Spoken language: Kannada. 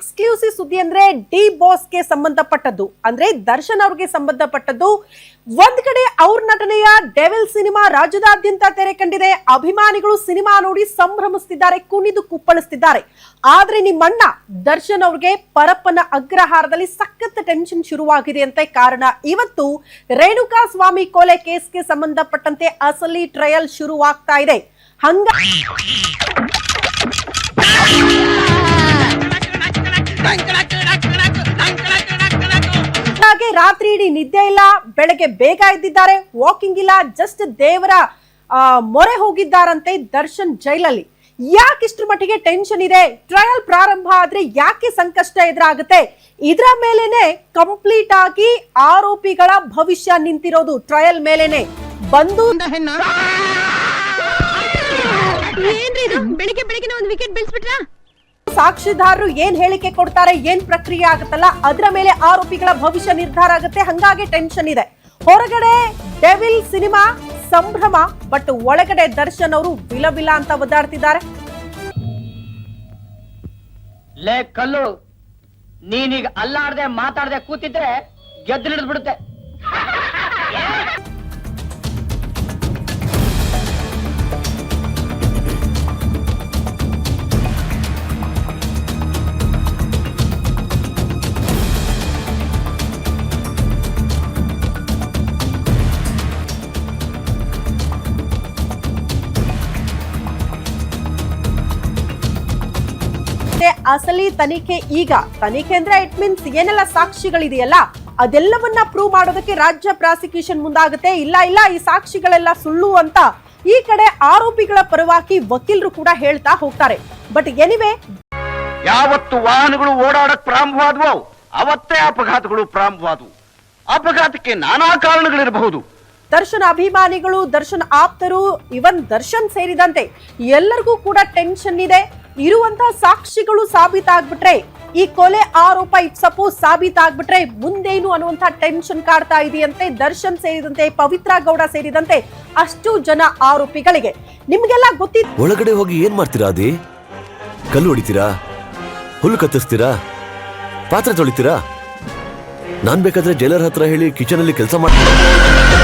ಎಕ್ಸ್ಕ್ಲೂಸಿವ್ ಸುದ್ದಿ ಅಂದ್ರೆ ಡಿ ಬಾಸ್ಗೆ ಸಂಬಂಧಪಟ್ಟದ್ದು, ಅಂದ್ರೆ ದರ್ಶನ್ ಅವ್ರಿಗೆ ಸಂಬಂಧಪಟ್ಟದ್ದು. ಒಂದ್ ಕಡೆ ಅವ್ರ ನಟನೆಯ ಡೆವಿಲ್ ಸಿನಿಮಾ ರಾಜ್ಯದಾದ್ಯಂತ ತೆರೆ ಕಂಡಿದೆ. ಅಭಿಮಾನಿಗಳು ಸಿನಿಮಾ ನೋಡಿ ಸಂಭ್ರಮಿಸುತ್ತಿದ್ದಾರೆ, ಕುಣಿದು ಕುಪ್ಪಳಿಸುತ್ತಿದ್ದಾರೆ. ಆದ್ರೆ ನಿಮ್ಮಣ್ಣ ದರ್ಶನ್ ಅವ್ರಿಗೆ ಪರಪ್ಪನ ಅಗ್ರಹಾರದಲ್ಲಿ ಸಖತ್ ಟೆನ್ಷನ್ ಶುರುವಾಗಿದೆ ಅಂತ. ಕಾರಣ ಇವತ್ತು ರೇಣುಕಾ ಸ್ವಾಮಿ ಕೊಲೆ ಕೇಸ್ಗೆ ಸಂಬಂಧಪಟ್ಟಂತೆ ಅಸಲಿ ಟ್ರಯಲ್ ಶುರುವಾಗ್ತಾ ಇದೆ. ಹಾಗೆ ರಾತ್ರಿ ಇಡೀ ನಿದ್ದೆ ಇಲ್ಲ, ಬೆಳಗ್ಗೆ ಬೇಗ ಎದ್ದಿದ್ದಾರೆ, ವಾಕಿಂಗ್ ಇಲ್ಲ, ಜಸ್ಟ್ ದೇವರ ಮೊರೆ ಹೋಗಿದ್ದಾರಂತೆ ದರ್ಶನ್ ಜೈಲಲ್ಲಿ. ಯಾಕೆ ಇಷ್ಟರ ಮಟ್ಟಿಗೆ ಟೆನ್ಷನ್ ಇದೆ? ಟ್ರಯಲ್ ಪ್ರಾರಂಭ ಆದ್ರೆ ಯಾಕೆ ಸಂಕಷ್ಟ ಎದುರಾಗುತ್ತೆ? ಇದರ ಮೇಲೇನೆ ಕಂಪ್ಲೀಟ್ ಆಗಿ ಆರೋಪಿಗಳ ಭವಿಷ್ಯ ನಿಂತಿರೋದು. ಟ್ರಯಲ್ ಮೇಲೇನೆ ಬಂದು ಬೆಳಿಗ್ಗೆ ಬೆಳಿಗ್ಗೆ ಒಂದು ವಿಕೆಟ್ ಬೀಳ್ಸ್ಬಿಟ್ರಾ? ಸಾಕ್ಷಿದಾರರು ಏನ್ ಹೇಳಿಕೆ ಕೊಡ್ತಾರೆ, ಏನ್ ಪ್ರಕ್ರಿಯೆ ಆಗುತ್ತಲ್ಲ ಅದರ ಮೇಲೆ ಆರೋಪಿಗಳ ಭವಿಷ್ಯ ನಿರ್ಧಾರ ಆಗುತ್ತೆ. ಹಂಗಾಗಿ ಟೆನ್ಷನ್ ಇದೆ. ಹೊರಗಡೆ ಡೆವಿಲ್ ಸಿನಿಮಾ ಸಂಭ್ರಮ, ಬಟ್ ಒಳಗಡೆ ದರ್ಶನ್ ಅವರು ಬಿಲ ಅಂತ ಒದ್ದಾಡ್ತಿದ್ದಾರೆ. ಲೇ ಕಲ್ಲು, ನೀನೀಗ ಅಲ್ಲಾಡ್ದೆ ಮಾತಾಡದೆ ಕೂತಿದ್ರೆ ಗೆದ್ದು ಹಿಡಿದ್ಬಿಡುತ್ತೆ. ಅಸಲಿ ತನಿಖೆ ಈಗ ತನಿಖೆ ಅಂದ್ರೆ ಇಟ್ ಮೀನ್ಸ್ ಏನೆಲ್ಲ ಸಾಕ್ಷಿಗಳಿದೆಯಲ್ಲ ಅದೆಲ್ಲವನ್ನ ಪ್ರೂವ್ ಮಾಡೋದಕ್ಕೆ ರಾಜ್ಯ ಪ್ರಾಸಿಕ್ಯೂಷನ್ ಮುಂದಾಗುತ್ತೆ. ಇಲ್ಲ ಈ ಸಾಕ್ಷಿಗಳೆಲ್ಲ ಸುಳ್ಳು ಅಂತ ಈ ಕಡೆ ಆರೋಪಿಗಳ ಪರವಾಗಿ ವಕೀಲರು ಕೂಡ ಹೇಳ್ತಾ ಹೋಗ್ತಾರೆ. ಬಟ್ ಎನಿವೆ, ಯಾವತ್ತು ವಾಹನಗಳು ಓಡಾಡಕ್ ಪ್ರಾರಂಭವಾದವು ಅವತ್ತೇ ಅಪಘಾತಗಳು ಪ್ರಾರಂಭವಾದವು. ಅಪಘಾತಕ್ಕೆ ನಾನಾ ಕಾರಣಗಳಿರಬಹುದು. ದರ್ಶನ್ ಅಭಿಮಾನಿಗಳು, ದರ್ಶನ್ ಆಪ್ತರು, ಇವನ್ ದರ್ಶನ್ ಸೇರಿದಂತೆ ಎಲ್ಲರಿಗೂ ಕೂಡ ಟೆನ್ಷನ್ ಇದೆ. ಇರುವಂತಹ ಸಾಕ್ಷಿಗಳು ಸಾಬೀತಾಗ್ಬಿಟ್ರೆ, ಈ ಕೊಲೆ ಆರೋಪ ಇಟ್ ಸಪೋಸ್ ಸಾಬೀತಾಗ್ಬಿಟ್ರೆ ಮುಂದೇನು ಅನ್ನುವಂತಹ ಟೆನ್ಷನ್ ಕಾಡ್ತಾ ಇದೆಯಂತೆ. ದರ್ಶನ್ ಸೇರಿದಂತೆ, ಪವಿತ್ರ ಗೌಡ ಸೇರಿದಂತೆ ಅಷ್ಟು ಜನ ಆರೋಪಿಗಳಿಗೆ. ನಿಮ್ಗೆಲ್ಲ ಗೊತ್ತಿತ್ತು. ಒಳಗಡೆ ಹೋಗಿ ಏನ್ ಮಾಡ್ತೀರಾ? ಅದೇ ಕಲ್ಲು ಹೊಡಿತೀರಾ, ಹುಲ್ಲು ಕತ್ತಿಸ್ತೀರಾ, ಪಾತ್ರೆ ತೊಳಿತೀರಾ? ನಾನ್ ಬೇಕಾದ್ರೆ ಜೈಲರ್ ಹತ್ರ ಹೇಳಿ ಕಿಚನ್ ಅಲ್ಲಿ ಕೆಲಸ ಮಾಡ್ತೀನಿ.